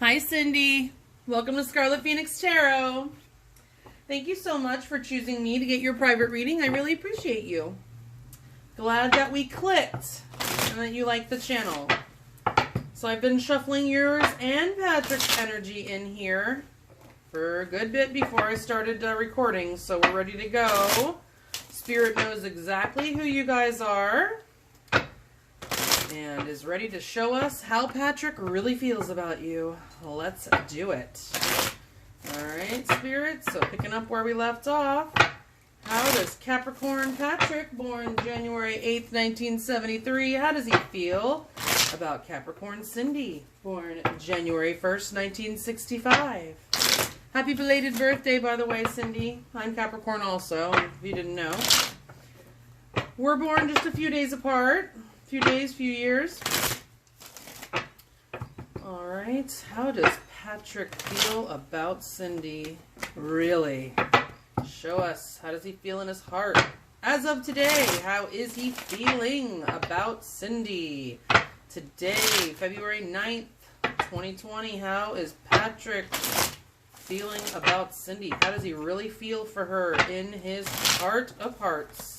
Hi, Cindy. Welcome to Scarlet Phoenix Tarot. Thank you so much for choosing me to get your private reading. I really appreciate you. Glad that we clicked and that you like the channel. So I've been shuffling yours and Patrick's energy in here for a good bit before I started recording, so we're ready to go. Spirit knows exactly who you guys are and is ready to show us how Patrick really feels about you. Let's do it. Alright, Spirit, so picking up where we left off. How does Capricorn Patrick, born January 8th, 1973, how does he feel about Capricorn Cindy, born January 1st, 1965? Happy belated birthday, by the way, Cindy. I'm Capricorn also, if you didn't know. We're born just a few days apart. Few days, few years. Alright, how does Patrick feel about Cindy? Really? Show us. How does he feel in his heart? As of today, how is he feeling about Cindy? Today, February 9th, 2020, how is Patrick feeling about Cindy? How does he really feel for her in his heart of hearts?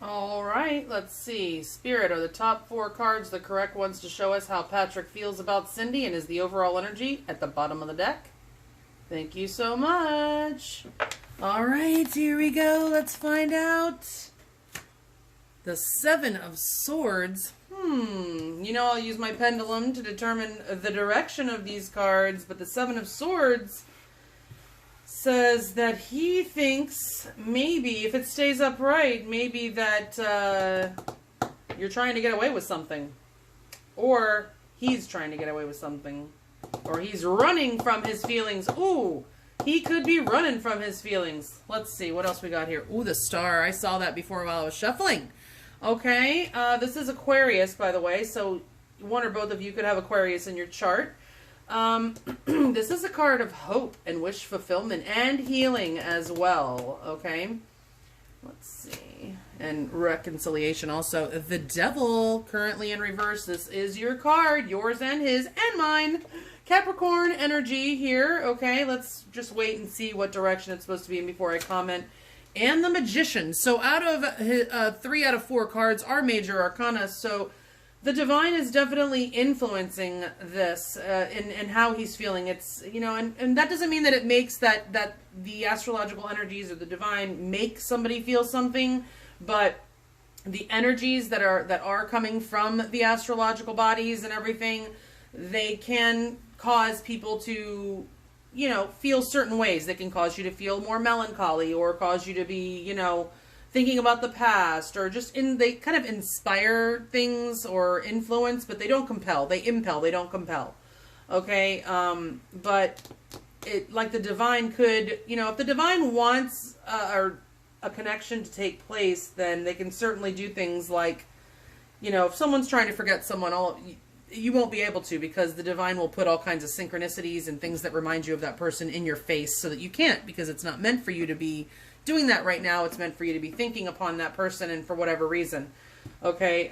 All right, let's see. Spirit, are the top 4 cards the correct ones to show us how Patrick feels about Cindy, and is the overall energy at the bottom of the deck? Thank you so much. All right, here we go. Let's find out. The 7 of Swords. You know, I'll use my pendulum to determine the direction of these cards, but the 7 of Swords says that he thinks maybe, if it stays upright, maybe that you're trying to get away with something. Or he's trying to get away with something. Or he's running from his feelings. Ooh, he could be running from his feelings. Let's see, what else we got here? Ooh, the Star. I saw that before while I was shuffling. Okay, this is Aquarius, by the way, so one or both of you could have Aquarius in your chart. This is a card of hope and wish fulfillment and healing as well, okay? Let's see. And reconciliation also. The Devil, currently in reverse. This is your card, yours and his and mine. Capricorn energy here, okay? Let's just wait and see what direction it's supposed to be in before I comment. And the Magician. So out of 3 out of 4 cards are major arcana, so the Divine is definitely influencing this in how he's feeling. It's, you know, and that doesn't mean that it makes that the astrological energies or the Divine make somebody feel something, but the energies that are coming from the astrological bodies and everything, they can cause people to, you know, feel certain ways. They can cause you to feel more melancholy, or cause you to be, you know, thinking about the past, or just they kind of inspire things or influence, but they don't compel. They impel, they don't compel. Okay, but it, like the Divine could, you know, if the Divine wants a connection to take place, then they can certainly do things like, you know, if someone's trying to forget someone, you won't be able to, because the Divine will put all kinds of synchronicities and things that remind you of that person in your face, so that you can't, because it's not meant for you to be doing that right now. It's meant for you to be thinking upon that person, and for whatever reason. Okay,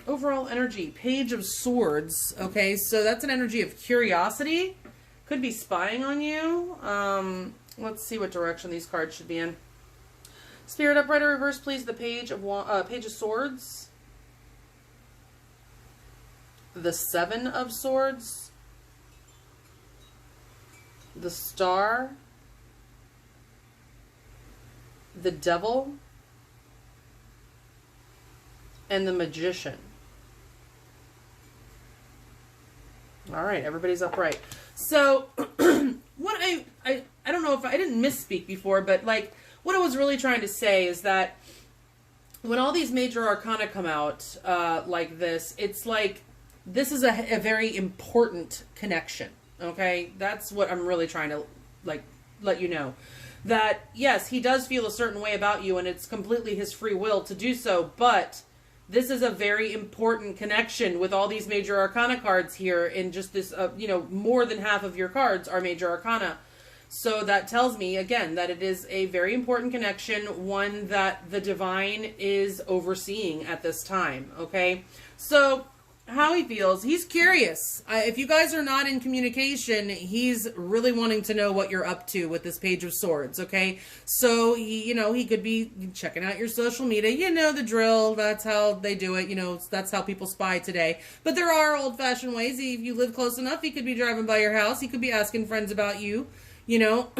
overall energy, Page of Swords. Okay, so that's an energy of curiosity. Could be spying on you. Let's see what direction these cards should be in. Spirit Upright or reverse, please. The Page of Swords. The Seven of Swords. The Star. The Devil. And the Magician. All right, everybody's upright. So, what I don't know if I didn't misspeak before, but like what I was really trying to say is that when all these major arcana come out like this, it's like this is a very important connection. Okay, that's what I'm really trying to like let you know. That yes, he does feel a certain way about you, and it's completely his free will to do so, but this is a very important connection with all these major arcana cards here in just this, you know, more than half of your cards are major arcana. So that tells me, again, that it is a very important connection, one that the divine is overseeing at this time, okay? So how he feels, he's curious. If you guys are not in communication, he's really wanting to know what you're up to with this Page of Swords, okay? So, he could be checking out your social media. You know the drill. That's how they do it. You know, that's how people spy today. But there are old-fashioned ways. If you live close enough, he could be driving by your house. He could be asking friends about you, you know.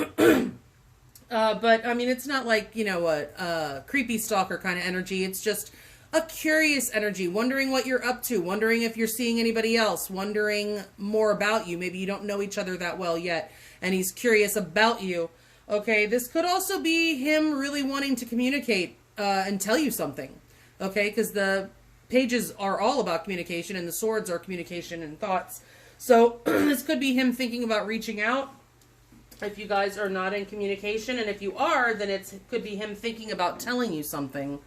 But, I mean, it's not like, creepy stalker kind of energy. It's just a curious energy, wondering what you're up to, wondering if you're seeing anybody else, wondering more about you. Maybe you don't know each other that well yet, and he's curious about you. Okay, this could also be him really wanting to communicate and tell you something. Okay, because the pages are all about communication, and the swords are communication and thoughts. So this could be him thinking about reaching out if you guys are not in communication, and if you are, then it could be him thinking about telling you something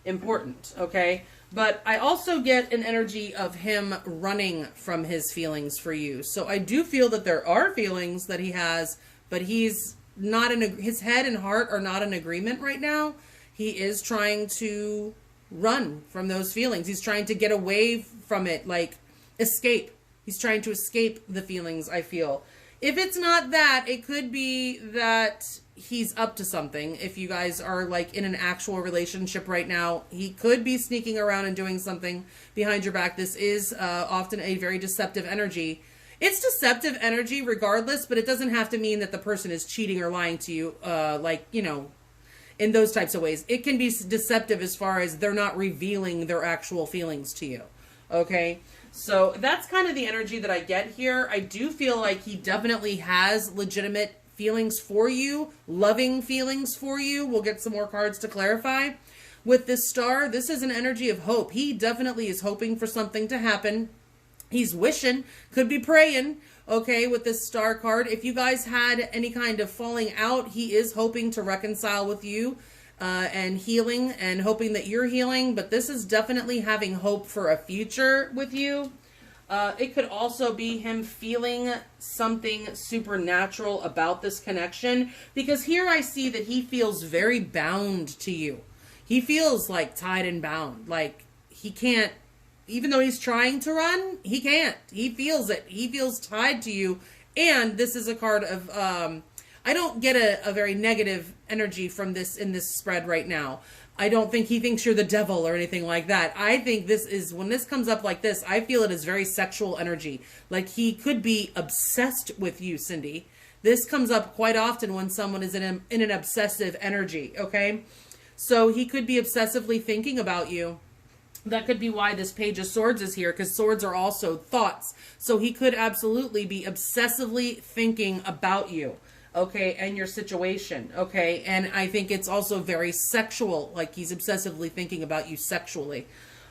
important, okay? But I also get an energy of him running from his feelings for you. So I do feel that there are feelings that he has, but he's not in his head and heart are not in agreement right now. He is trying to run from those feelings. He's trying to get away from it, like escape. He's trying to escape the feelings, I feel. If it's not that, it could be that he's up to something. If you guys are like in an actual relationship right now, he could be sneaking around and doing something behind your back. This is often a very deceptive energy. It's deceptive energy regardless, but it doesn't have to mean that the person is cheating or lying to you, in those types of ways. It can be deceptive as far as they're not revealing their actual feelings to you. Okay? So that's kind of the energy that I get here. I do feel like he definitely has legitimate feelings for you, loving feelings for you. We'll get some more cards to clarify. With this star, this is an energy of hope. He definitely is hoping for something to happen. He's wishing, could be praying, okay, with this star card. If you guys had any kind of falling out, he is hoping to reconcile with you and healing and hoping that you're healing. But this is definitely having hope for a future with you. It could also be him feeling something supernatural about this connection, because here I see that he feels very bound to you. He feels like tied and bound, like he can't, even though he's trying to run, he can't. He feels it. He feels tied to you. And this is a card of, I don't get a very negative energy from this in this spread right now. I don't think he thinks you're the devil or anything like that. I think this is, when this comes up like this, I feel it is very sexual energy. Like he could be obsessed with you, Cindy. This comes up quite often when someone is in an obsessive energy, okay? So he could be obsessively thinking about you. That could be why this Page of Swords is here, because swords are also thoughts. So he could absolutely be obsessively thinking about you. Okay, and your situation, okay? And I think it's also very sexual, like he's obsessively thinking about you sexually,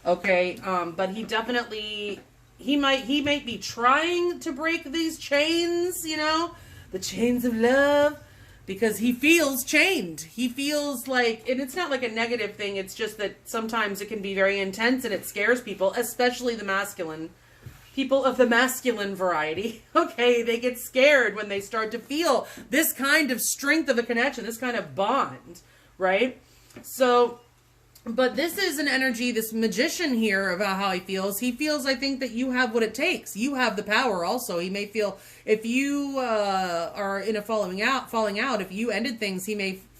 okay? But he definitely, he might be trying to break these chains, the chains of love, because he feels chained. He feels like, and it's not like a negative thing, it's just that sometimes it can be very intense and it scares people, especially the masculine. People of the masculine variety, okay, they get scared when they start to feel this kind of strength of a connection, this kind of bond, right? So, but this is an energy, this magician here about how he feels. He feels, I think, that you have what it takes. You have the power also. He may feel, if you are in a falling out, if you ended things, he may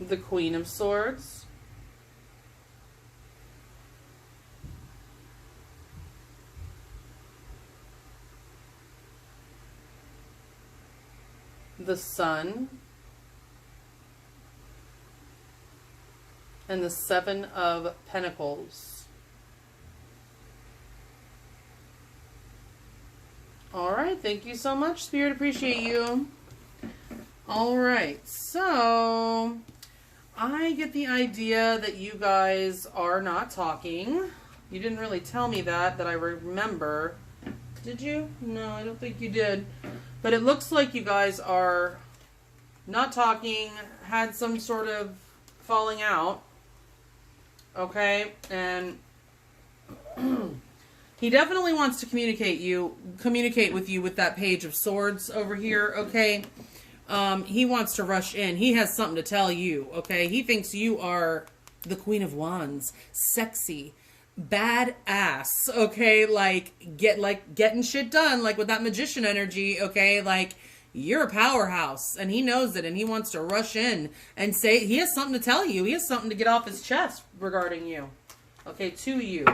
The Queen of Swords. the Sun, and the Seven of Pentacles. All right, thank you so much, Spirit. Appreciate you. All right, so I get the idea that you guys are not talking. You didn't really tell me that I remember. Did you? No, I don't think you did. But it looks like you guys are not talking, had some sort of falling out. Okay, and he definitely wants to communicate with you with that Page of Swords over here, okay? He wants to rush in. He has something to tell you, okay? He thinks you are the Queen of Wands, sexy, badass, okay? Getting shit done, like with that magician energy, okay? Like, you're a powerhouse, and he knows it, and he wants to rush in and say, he has something to tell you. He has something to get off his chest regarding you, okay, to you,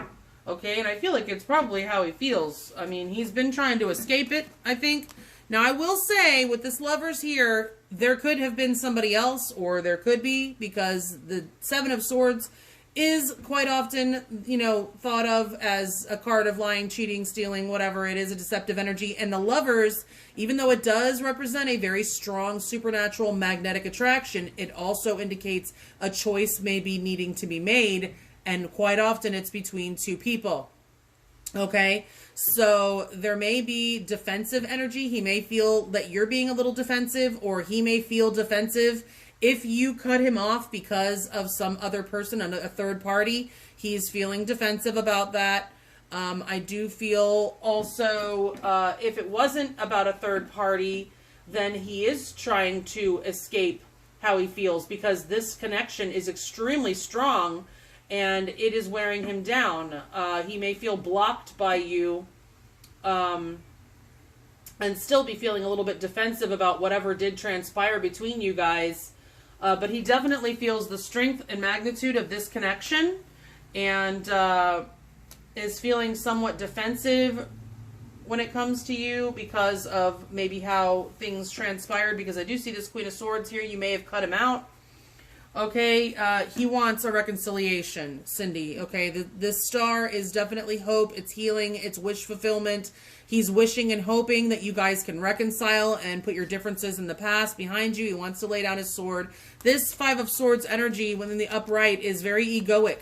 okay? And I feel like it's probably how he feels. I mean, he's been trying to escape it, I think. Now, I will say, with this Lovers here, there could have been somebody else, or there could be, because the Seven of Swords is quite often, you know, thought of as a card of lying, cheating, stealing, whatever. It is a deceptive energy. And the Lovers, even though it does represent a very strong supernatural magnetic attraction, it also indicates a choice maybe needing to be made. And quite often it's between two people. Okay, so there may be defensive energy. He may feel that you're being a little defensive, or he may feel defensive. If you cut him off because of some other person, a third party, he's feeling defensive about that. I do feel also, if it wasn't about a third party, then he is trying to escape how he feels, because this connection is extremely strong and it is wearing him down. He may feel blocked by you, and still be feeling a little bit defensive about whatever did transpire between you guys. But he definitely feels the strength and magnitude of this connection, and is feeling somewhat defensive when it comes to you because of maybe how things transpired, because I do see this Queen of Swords here. You may have cut him out. Okay, he wants a reconciliation, Cindy. Okay, this star is definitely hope. It's healing. It's wish fulfillment. He's wishing and hoping that you guys can reconcile and put your differences in the past behind you. He wants to lay down his sword. This Five of Swords energy within the upright is very egoic.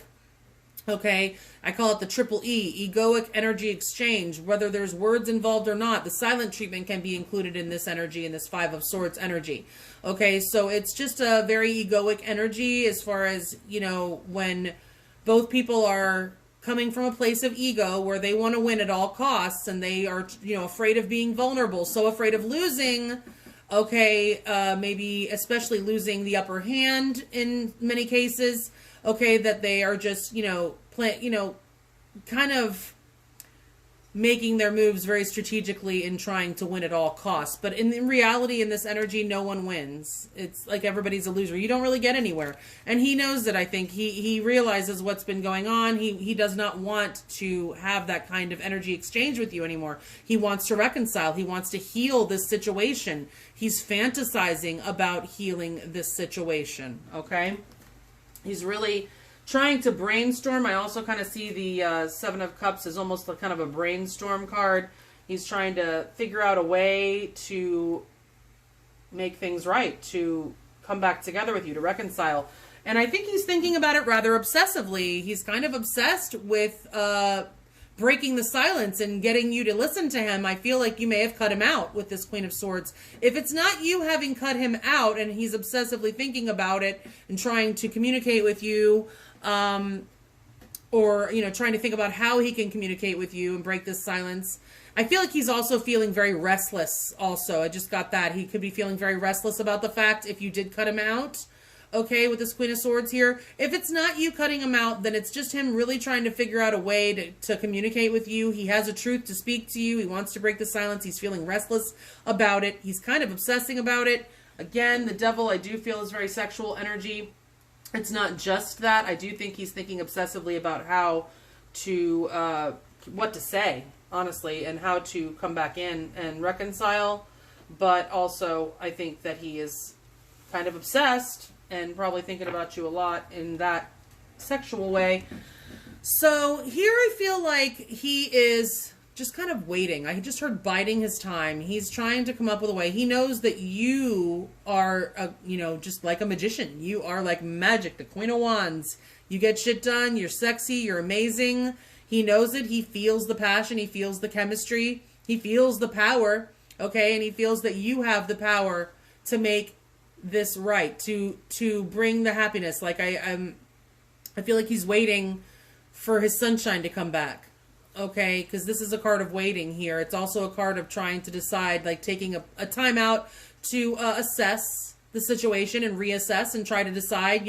Okay, I call it the triple E, egoic energy exchange. Whether there's words involved or not, the silent treatment can be included in this energy, in this Five of Swords energy. Okay, so it's just a very egoic energy as far as, you know, when both people are coming from a place of ego where they want to win at all costs, and they are, you know, afraid of being vulnerable, so afraid of losing. Okay, maybe especially losing the upper hand in many cases. Okay, that they are just, you know, kind of making their moves very strategically in trying to win at all costs. But in reality, in this energy, no one wins. It's like everybody's a loser. You don't really get anywhere. And he knows that, I think. He realizes what's been going on. He does not want to have that kind of energy exchange with you anymore. He wants to reconcile. He wants to heal this situation. He's fantasizing about healing this situation, okay? He's really trying to brainstorm. I also kind of see the Seven of Cups as almost like kind of a brainstorm card. He's trying to figure out a way to make things right, to come back together with you, to reconcile. And I think he's thinking about it rather obsessively. He's kind of obsessed with breaking the silence and getting you to listen to him. I feel like you may have cut him out with this Queen of Swords. If it's not you having cut him out and he's obsessively thinking about it and trying to communicate with you, or, you know, trying to think about how he can communicate with you and break this silence, I feel like he's also feeling very restless also. I just got that. He could be feeling very restless about the fact if you did cut him out. Okay, with this Queen of Swords here. If it's not you cutting him out, then it's just him really trying to figure out a way to communicate with you. He has a truth to speak to you. He wants to break the silence. He's feeling restless about it. He's kind of obsessing about it. Again, the Devil, I do feel, is very sexual energy. It's not just that. I do think he's thinking obsessively about how to, what to say, honestly, and how to come back in and reconcile. but also I think that he is kind of obsessed and probably thinking about you a lot in that sexual way. So here I feel like he is just kind of waiting. I just heard biding his time. He's trying to come up with a way. He knows that you are, just like a magician. You are like magic, the Queen of Wands. You get shit done. You're sexy. You're amazing. He knows it. He feels the passion. He feels the chemistry. He feels the power. Okay, and he feels that you have the power to make this right, to bring the happiness. Like I feel like he's waiting for his sunshine to come back. Okay, because this is a card of waiting here. It's also a card of trying to decide, like taking a time out to assess the situation and reassess and try to decide,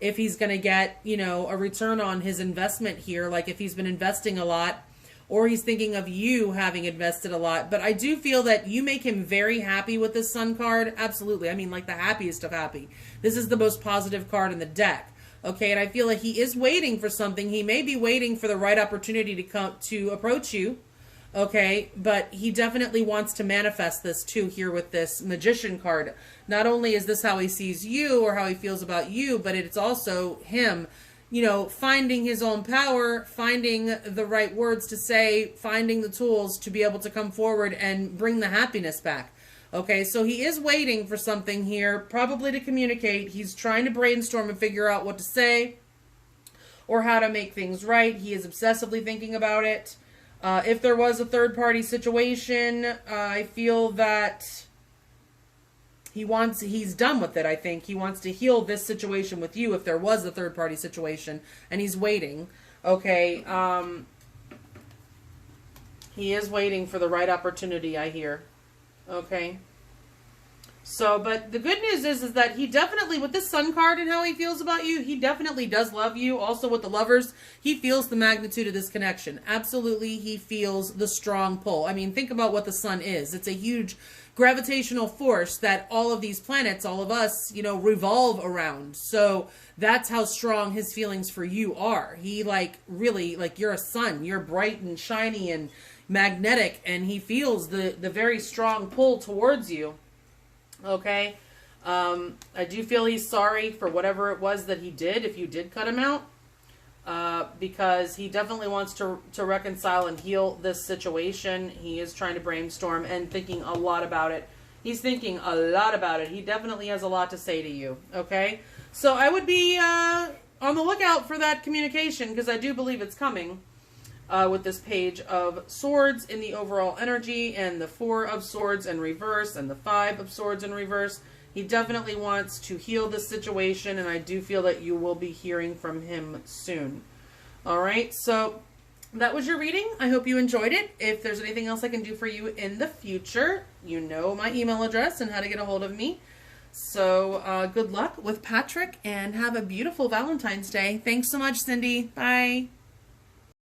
if he's going to get, a return on his investment here, like if he's been investing a lot, or he's thinking of you having invested a lot. But I do feel that you make him very happy with this Sun card. Absolutely. I mean, like the happiest of happy. This is the most positive card in the deck. Okay, and I feel like he is waiting for something. He may be waiting for the right opportunity to approach you. Okay, but he definitely wants to manifest this too here with this Magician card. Not only is this how he sees you or how he feels about you, but it's also him, finding his own power, finding the right words to say, finding the tools to be able to come forward and bring the happiness back. Okay, so he is waiting for something here, probably to communicate. He's trying to brainstorm and figure out what to say or how to make things right. He is obsessively thinking about it. If there was a third-party situation, I feel that he's done with it, I think. He wants to heal this situation with you if there was a third-party situation, and he's waiting. Okay, he is waiting for the right opportunity, I hear. Okay. So, but the good news is that he definitely, with this Sun card and how he feels about you, he definitely does love you. Also with the Lovers, he feels the magnitude of this connection. Absolutely, he feels the strong pull. I mean, think about what the Sun is. It's a huge gravitational force that all of these planets, all of us, revolve around. So that's how strong his feelings for you are. He really, you're a sun. You're bright and shiny and magnetic, and he feels the very strong pull towards you. Okay, I do feel he's sorry for whatever it was that he did, if you did cut him out, because he definitely wants to reconcile and heal this situation. He is trying to brainstorm and thinking a lot about it. He's thinking a lot about it. He definitely has a lot to say to you. Okay, so I would be on the lookout for that communication, because I do believe it's coming. With this Page of Swords in the overall energy, and the Four of Swords in reverse, and the Five of Swords in reverse. He definitely wants to heal this situation, and I do feel that you will be hearing from him soon. Alright, so that was your reading. I hope you enjoyed it. If there's anything else I can do for you in the future, you know my email address and how to get a hold of me. So good luck with Patrick, and have a beautiful Valentine's Day. Thanks so much, Cindy. Bye.